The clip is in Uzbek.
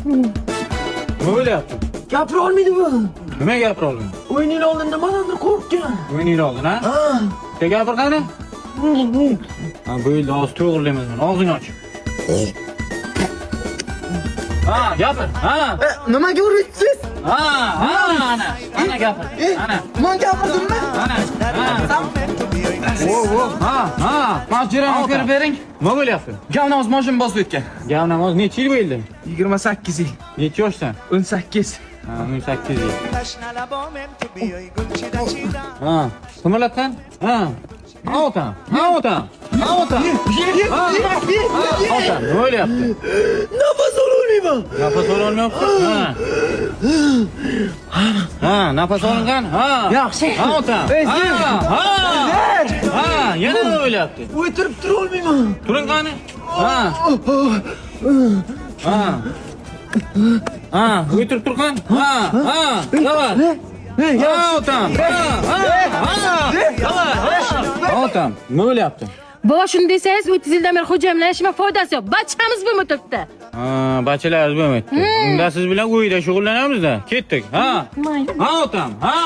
Nima bo'lyapti? Gapira olmaydi bu. Nima gapira olmaydi? O'yinning oldin nimadandir qo'rqgan. O'yiningni oldin, ha? Sen gapir qani? Ha, bu yilda og'iz to'g'rilaymiz buni. Og'zingni och. Ha, gapir. Ha. Nimaga uryapsiz? Ha, ana gapir. Ana. Men gapirdimmi? Ana. Ha. Masjidani ko'rib bering. Nima bo'lyapti? Gavnoz moshin bosib o'tgan. Gav namoz necha yil bo'ldi? 28 yil. Necha yoshdan? 18. Ha, 18 yil. Ha, qimirlatgan? Ha. Otam. Otam. Otam, nima bo'lyapti? Nafas ololmayman. Nafas ololmayapti? Ha, nafas olingan? Ha. Yaxshi. Ha, otam. Ha, yana nima bo'lyapti? O'tirib tura olmayman. Turing qani? Ha, o'tirib turgan? Davay. Ha, otam. Otam, nima bo'lyapti? Baba shuni desangiz 30 yildan beri xo'jayimlar ishima foydasi yo'q. Bachchamiz bo'lmay turibdi. Ha, bachalarimiz bo'lmayapti. Unda siz bilan uyda shug'ullanamiz-da. Ketdik. Ha. Mayli. Ha, otam. Ha.